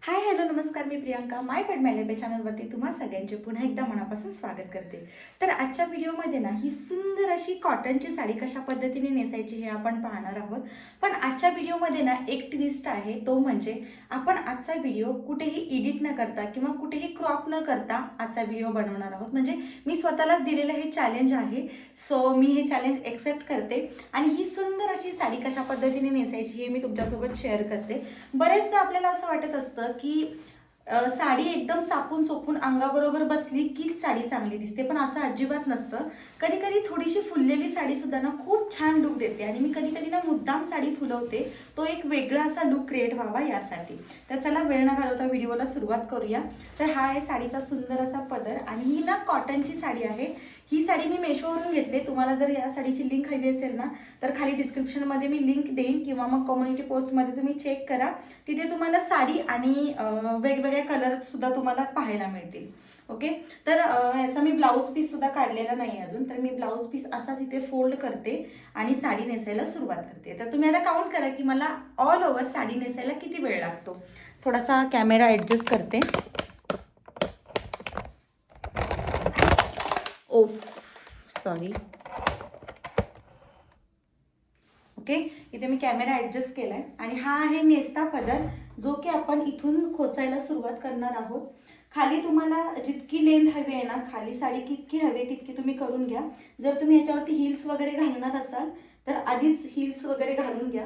Hi hello नमस्कार, मी प्रियांका माय पडमॅलेबे चॅनलवरती तुम्हा सगळ्यांचे पुन्हा एकदा मनापासून स्वागत करते. तर आजच्या व्हिडिओमध्ये ना ही सुंदर अशी कॉटनची साडी कशा पद्धतीने नेसायची हे आपण पाहणार आहोत. पण आजच्या व्हिडिओमध्ये ना एक ट्विस्ट आहे, तो म्हणजे आपण आजचा व्हिडिओ कुठेही एडिट न करता किंवा कुठेही क्रॉप न करता आजचा व्हिडिओ बनवणार आहोत. म्हणजे मी स्वतःलाच दिलेलं हे चॅलेंज आहे, सो मी हे चॅलेंज एक्सेप्ट करते आणि ही सुंदर अशी साडी कशा पद्धतीने नेसायची हे मी तुमच्यासोबत शेअर करते. बरेचदा आपल्याला असं वाटत असतं की साडी एकदम चापून चोपून अंगाबरोबर बसली कीच साडी चांगली दिसते, पण असं अजिबात नसतं. कधी कधी थोडीशी फुललेली साडी सुद्धा ना खूप छान लुक देते आणि मी कधी कधी ना मुद्दाम साडी फुलवते, तो एक वेगळा असा लुक क्रिएट व्हावा यासाठी. तर चला वेळ न घालवता व्हिडिओला सुरुवात करूया. तर हा आहे साडीचा सुंदर असा पदर आणि ही ना कॉटनची साडी आहे. ही साडी मी मेशोवरून घेतली. तुम्हाला जर या साडीची लिंक हवी असेल ना तर खाली डिस्क्रिप्शनमध्ये मी लिंक देईन किंवा मग कम्युनिटी पोस्टमध्ये तुम्ही चेक करा. तिथे तुम्हाला साडी आणि वेगवेगळे कलर सुद्धा तुम्हाला पाहायला मिळतील. ओके, तर याचा मी ब्लाऊज पीस सुद्धा काढलेला नाही अजून. तर मी ब्लाऊज पीस असाच इथे फोल्ड करते आणि साडी नेसायला सुरुवात करते. तर तुम्ही आता काउंट करा की मला ऑल ओव्हर साडी नेसायला किती वेळ लागतो. थोडासा कॅमेरा ॲडजस्ट करते. ओ सॉरी. ओके, इथे मी कॅमेरा ॲडजस्ट केलाय आणि हा आहे नेसता पदर, जो की आपण इथून खोचायला सुरुवात करणार आहोत. खाली तुम्हाला जितकी लेंथ हवी आहे ना, खाली साडी कितकी हवी तितकी तुम्ही करून घ्या. जर तुम्ही याच्यावरती हिल्स वगैरे घालणार असाल तर आधीच हिल्स वगैरे घालून घ्या.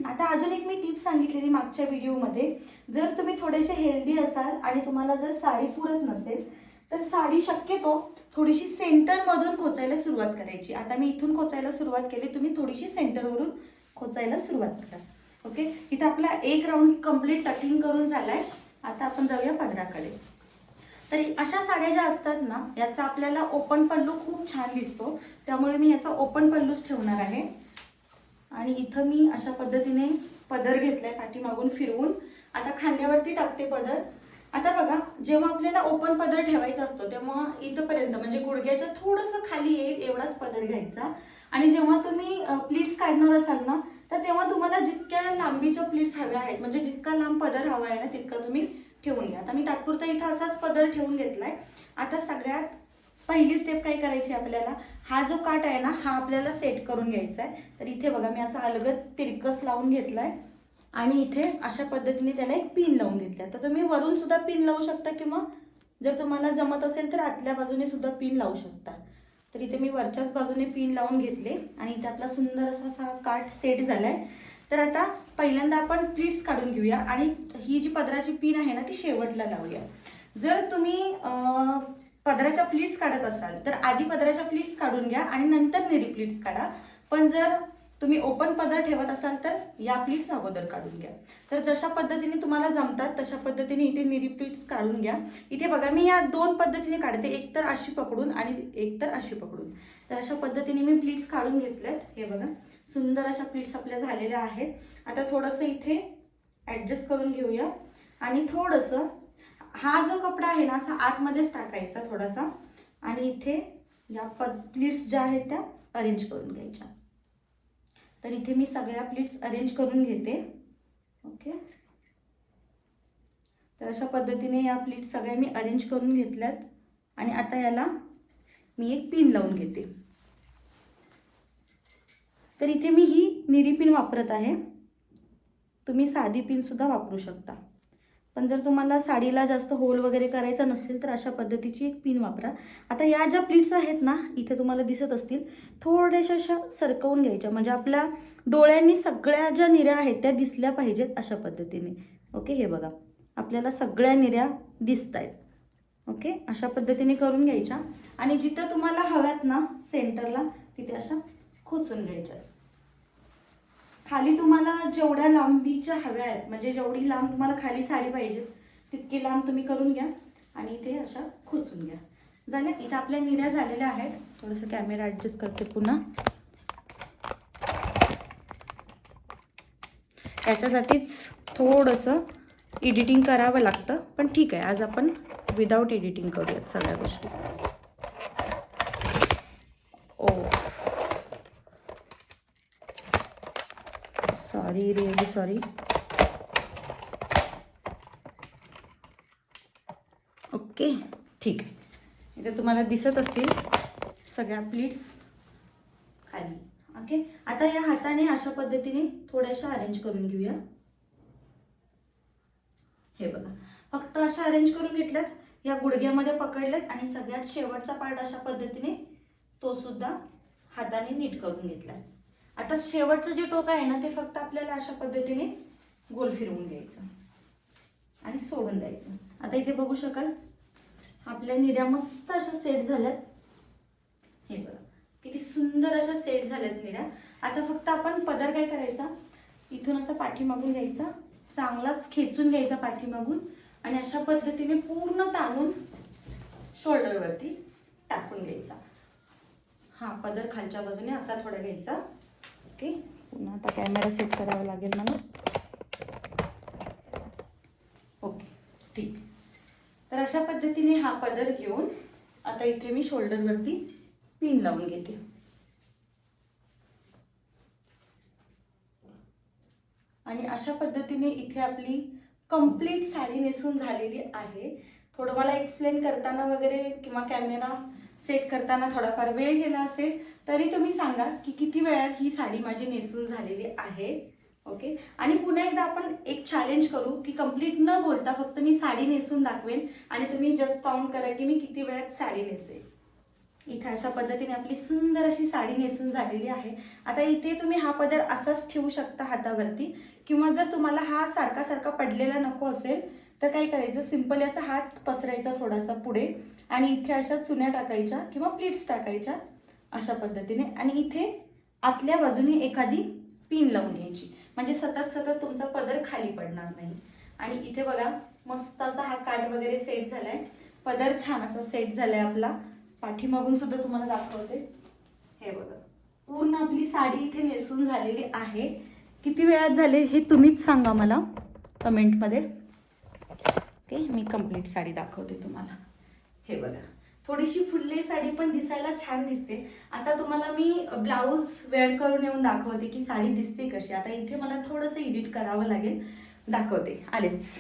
आता अजून एक मी टिप सांगितलेली मागच्या व्हिडिओमध्ये, जर तुम्ही थोडेसे हेल्दी असाल आणि तुम्हाला जर साडी पुरत नसेल तर साडी शक्यतो थोडीशी सेंटरमधून खोचायला सुरुवात करायची. आता मी इथून खोचायला सुरुवात केली, तुम्ही थोडीशी सेंटरवरून खोचायला सुरुवात करा. ओके, इथं आपला एक राऊंड कंप्लीट टकिंग करून झालाय. आता आपण जाऊया पदराकडे. तर अशा साड्या ज्या असतात ना, याचा आपल्याला ओपन पल्लू खूप छान दिसतो, त्यामुळे मी याचा ओपन पल्लूच ठेवणार आहे. आणि इथं मी अशा पद्धतीने पदर घेतलाय पाठीमागून फिरवून. आता खांद्यावरती टाकते पदर. आता बघा, जेव्हा आपल्याला ओपन पदर ठेवायचा असतो तेव्हा इथपर्यंत म्हणजे गुडघ्याच्या थोडंसं खाली येईल एवढाच पदर घ्यायचा. आणि जेव्हा तुम्ही प्लीट्स काढणार असाल ना तर तेव्हा तुम्हाला जितक्या लांबीच्या प्लीट्स हव्या आहेत, म्हणजे जितका लांब पदर हवा आहे ना तितका तुम्ही ठेवून घ्या. आता मी तात्पुरता इथं असाच पदर ठेवून घेतलाय. आता सगळ्यात पहिली स्टेप काय करायची आपल्याला, हा जो काट आहे ना हा आपल्याला सेट करून घ्यायचा आहे. तर इथे बघा मी असा अलगद तिरकस लावून घेतलाय आणि इथे अशा पद्धतीने त्याला एक पिन लावून घेतल्या. तर तुम्ही वरून सुद्धा पिन लावू शकता किंवा जर तुम्हाला जमत असेल तर आतल्या बाजूने सुद्धा पिन लावू शकता. तर इथे मी वरच्याच बाजूने पिन लावून घेतले आणि इथे आपला सुंदर असा काठ सेट झालाय. तर आता पहिल्यांदा आपण प्लीट्स काढून घेऊया आणि ही जी पदराची पिन आहे ना ती शेवटला लावूया. जर तुम्ही पदराच्या प्लीट्स काढत असाल तर आधी पदराच्या प्लीट्स काढून घ्या आणि नंतर निरी प्लीट्स काढा. पण जर तुम्ही ओपन पदर ठेवत असाल तर या प्लीट्स अगोदर काढून घ्या. तर जशा पद्धतीने तुम्हाला जमतात तशा पद्धतीने इथे निरी प्लीट्स काढून घ्या. इथे बघा मी या दोन पद्धतीने काढते, एक तर अशी पकडून आणि एक तर अशी पकडून. तर अशा पद्धतीने मी प्लीट्स काढून घेतल्यात. हे बघा सुंदर अशा प्लीट्स आपल्या झालेल्या आहेत. आता थोडंसं इथे ॲडजस्ट करून घेऊया आणि थोडंसं हा जो कपडा आहे ना असा आतमध्येच टाकायचा थोडासा आणि इथे या प्लीट्स ज्या आहेत त्या अरेंज करून घ्यायच्या. तर इथे मी सगळ्या प्लीट्स अरेंज करून घेते. ओके, तर अशा पद्धतीने या प्लीट्स सगळ्या मी अरेंज करून घेतल्यात आणि आता याला मी एक पिन लावून घेते. तर इथे मी ही निरी पिन वापरत आहे. तुम्ही साधी पिन सुद्धा वापरू शकता, पण जर तुम्हाला साडीला जास्त होल वगैरे करायचा नसेल तर अशा पद्धतीची एक पिन वापरा. आता या ज्या प्लीट्स आहेत ना इथे तुम्हाला दिसत असतील, थोड्याशा अशा सरकवून घ्यायच्या, म्हणजे आपल्या डोळ्यांनी सगळ्या ज्या निऱ्या आहेत त्या दिसल्या पाहिजेत अशा पद्धतीने. ओके, हे बघा आपल्याला सगळ्या निऱ्या दिसत आहेत. ओके, अशा पद्धतीने करून घ्यायच्या आणि जिथं तुम्हाला हव्यात ना सेंटरला तिथे अशा खोचून घ्यायच्या. खाली तुम्हाला जेवढ्या लांबीच्या हव्या आहेत, म्हणजे जेवढी लांब तुम्हाला खाली साडी पाहिजे तितकी लांब तुम्ही करून घ्या आणि इथे अशा खोचून घ्या. झाल्या. इथं आपल्या निऱ्या झालेल्या आहेत. थोडंसं कॅमेरा ॲडजस्ट करते पुन्हा. याच्यासाठीच थोडंसं एडिटिंग करावं लागतं, पण ठीक आहे आज आपण विदाऊट एडिटिंग करूयात सगळ्या गोष्टी. ओ सॉरी, रिअली सॉरी. ओके, ठीक आहे. इथे तुम्हाला दिसत असतील सगळ्या प्लीट्स खाली. ओके, आता या हाताने अशा पद्धतीने थोड्याशा अरेंज करून घेऊया. हे बघा, फक्त अशा अरेंज करून घेतल्यात, या गुडघ्यामध्ये पकडलेत आणि सगळ्यात शेवटचा पार्ट अशा पद्धतीने तो सुद्धा हाताने नीट करून घेतलाय. आता शेवटचं जे टोक आहे ना ते फक्त आपल्याला अशा पद्धतीने गोल फिरवून घ्यायचं आणि सोडून द्यायचं. आता इथे बघू शकाल आपल्या निऱ्या मस्त अशा सेट झाल्यात. हे बघा किती सुंदर अशा सेट झाल्यात निऱ्या. आता फक्त आपण पदर काय करायचा, इथून असं पाठीमागून घ्यायचा, चांगलाच खेचून घ्यायचा पाठीमागून आणि अशा पद्धतीने पूर्ण ताणून शोल्डरवरती टाकून घ्यायचा. हा पदर खालच्या बाजूने असा थोडा घ्यायचा. ओके, पुन्हा आता कॅमेरा सेट करावा लागेल मला. ओके, ठीक. तर अशा पद्धतीने हा पदर घेऊन आता इथे मी शोल्डरवरती पिन लावून घेते. आणि अशा पद्धतीने इथे आपली कंप्लीट साडी नेसून झालेली आहे. थोडं मला एक्सप्लेन करताना वगैरे किंवा कॅमेरा सेट करताना थोडाफार वेळ गेला असेल तरी तुम्ही सांगा की किती वेळात ही साडी माझी नेसून झालेली आहे. ओके, आणि पुन्हा एकदा आपण एक चॅलेंज करू की कंप्लीट न बोलता फक्त मी साडी नेसून दाखवेन आणि तुम्ही जस्ट काउंट करा की मी किती वेळात साडी नेसते. इथे अशा पद्धतीने आपली सुंदर अशी साडी नेसून झालेली आहे. आता इथे तुम्ही हा पदर असाच ठेवू शकता हातावरती, किंवा जर तुम्हाला हा सारखा सारखा पडलेला नको असेल तर काय करायचं, सिंपली असा हात पसरायचा थोडासा पुढे आणि इथे अशा चुन्या टाकायच्या किंवा प्लीट्स टाकायच्या अशा पद्धतीने आणि इथे आतल्या बाजूने एखादी पिन लावून घ्यायची, म्हणजे सतत सतत तुमचा पदर खाली पडणार नाही. आणि इथे बघा मस्त असा हा काठ वगैरे सेट झालाय, पदर छान असा सेट झालाय आपला. पाठीमागून सुद्धा तुम्हाला दाखवते. हे बघा पूर्ण आपली साडी इथे नेसून झालेली आहे. किती वेळात झाले हे तुम्हीच सांगा मला कमेंटमध्ये. ओके, मी कंप्लीट साडी दाखवते तुम्हाला. हे बघा थोडीशी फुल्ले साडी पण दिसायला छान दिसते. आता तुम्हाला मी ब्लाऊज वेअर करून येऊन दाखवते की साडी दिसते कशी. आता इथे मला थोडंसं एडिट करावं लागेल, दाखवते आलेच.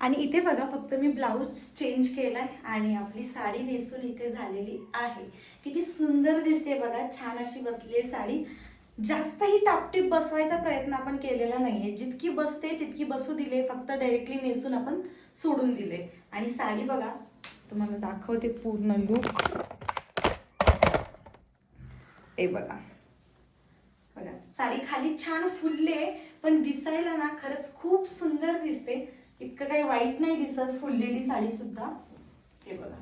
आणि इथे बघा फक्त मी ब्लाऊज चेंज केलाय आणि आपली साडी नेसून इथे झालेली आहे. किती सुंदर दिसते बघा, छान अशी बसली आहे साडी. जास्तही टापटीप बसवायचा प्रयत्न आपण केलेला नाहीये, जितकी बसते तितकी बसू दिले, फक्त डायरेक्टली नेसून आपण सोडून दिले. आणि साडी बघा तुम्हाला दाखवते पूर्ण लुक. हे बघा बघा साडी खाली छान फुलले, पण दिसायला ना खरंच खूप सुंदर दिसते. इतकं काही वाईट नाही दिसत फुललेली साडी सुद्धा. हे बघा,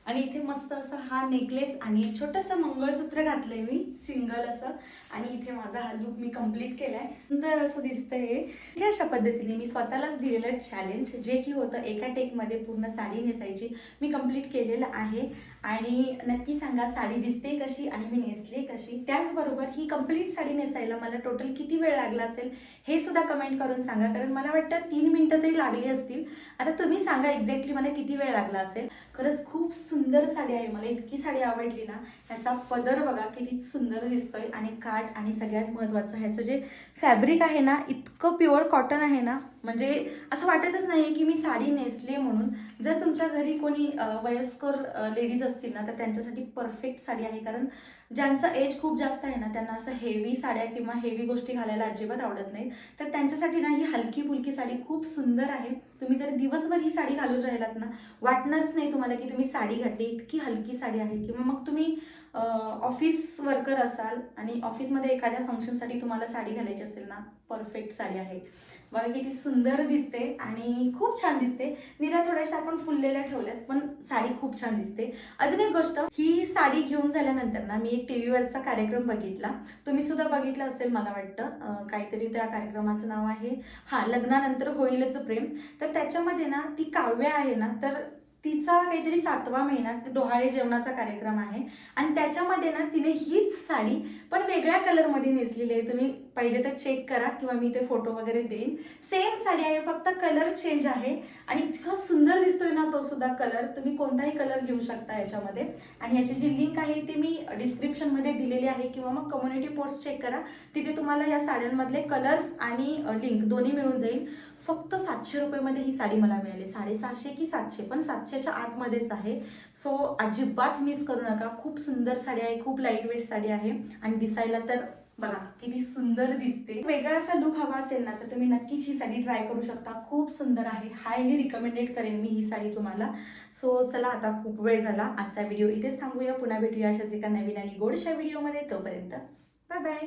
आणि इथे मस्त असं हा नेकलेस आणि छोटंसं मंगळसूत्र घातलंय मी सिंगल असं. आणि इथे माझा हा लुक मी कंप्लीट केलाय. सुंदर असं दिसतंय हे. अशा पद्धतीने मी स्वतःलाच दिलेलं चॅलेंज, जे की होतं एका टेकमध्ये पूर्ण साडी नेसायची, मी कंप्लीट केलेलं आहे. आणि नक्की सांगा साडी दिसते कशी आणि मी नेसले कशी. त्याचबरोबर ही कंप्लीट साडी नेसायला मला टोटल किती वेळ लागला असेल हे सुद्धा कमेंट करून सांगा, कारण मला वाटतं 3 मिनिटं तरी लागली असतील. आता तुम्ही सांगा एक्झॅक्टली मला किती वेळ लागला असेल. खरंच खूप सुंदर साडी आहे, मला इतकी साडी आवडली ना. ह्याचा पदर बघा किती सुंदर दिसतोय आणि काठ, आणि सगळ्यात महत्त्वाचं ह्याचं जे फॅब्रिक आहे ना इतकं प्युअर कॉटन आहे ना, म्हणजे असं वाटतच नाही की मी साडी नेसले म्हणून. जर तुमच्या घरी कोणी वयस्कर लेडीज असतील ना तर त्यांच्यासाठी परफेक्ट साडी आहे, कारण ज्यांचं एज खूप जास्त आहे ना त्यांना असं हेवी साड्या किंवा हेवी गोष्टी घालायला अजिबात आवडत नाही. तर त्यांच्यासाठी ना ही हलकी फुलकी साडी खूप सुंदर आहे. तुम्ही जर दिवसभर ही साडी घालून राहिलात ना वाटणारच नाही तुम्हाला की तुम्ही साडी घातली. इतकी हलकी साडी आहे. किंवा मग तुम्ही ऑफिस वर्कर असाल आणि ऑफिसमध्ये एखाद्या फंक्शनसाठी तुम्हाला साडी घालायची असेल ना, परफेक्ट साडी आहे. बघा किती सुंदर दिसते आणि खूप छान दिसते. निऱ्या थोड्याशा आपण फुललेल्या ठेवल्यात पण साडी खूप छान दिसते. अजून एक गोष्ट, ही साडी घेऊन झाल्यानंतर ना मी एक टीव्हीवरचा कार्यक्रम बघितला, तुम्ही सुद्धा बघितला असेल मला वाटतं. काहीतरी त्या कार्यक्रमाचं नाव आहे लग्नानंतर होईलच प्रेम. तर त्याच्यामध्ये ना ती काव्या आहे ना, तर तिचा काहीतरी 7वा महिना डोहाळे जेवणाचा कार्यक्रम आहे आणि त्याच्यामध्ये ना तिने हीच साडी पण वेगळ्या कलरमध्ये नेसलेली आहे. तुम्ही पाहिजे तर चेक करा किंवा मी ते फोटो वगैरे देईन. सेम साडी आहे, फक्त कलर चेंज आहे आणि इतकं सुंदर दिसतोय ना तो सुद्धा कलर. तुम्ही कोणताही कलर घेऊ शकता याच्यामध्ये. आणि याची जी लिंक आहे ती मी डिस्क्रिप्शनमध्ये दिलेली आहे किंवा मग कम्युनिटी पोस्ट चेक करा, तिथे तुम्हाला या साड्यांमधले कलर्स आणि लिंक दोन्ही मिळून जाईल. फक्त 700 रुपयेमध्ये ही साडी मला मिळाली. 650 की 700, पण 700च्या आतमध्येच आहे. सो अजिबात मिस करू नका. खूप सुंदर साडी आहे, खूप लाईट वेट साडी आहे आणि दिसायला तर बघा किती सुंदर दिसते. वेगळा असा लुक हवा असेल ना तर तुम्ही नक्कीच ही साडी ट्राय करू शकता. खूप सुंदर आहे. हायली रिकमेंडेड करेन मी ही साडी तुम्हाला. सो चला, आता खूप वेळ झाला. आजचा व्हिडिओ इथेच थांबूया. पुन्हा भेटूया अशाच एका नवीन आणि गोडशा व्हिडिओमध्ये. तोपर्यंत बाय बाय.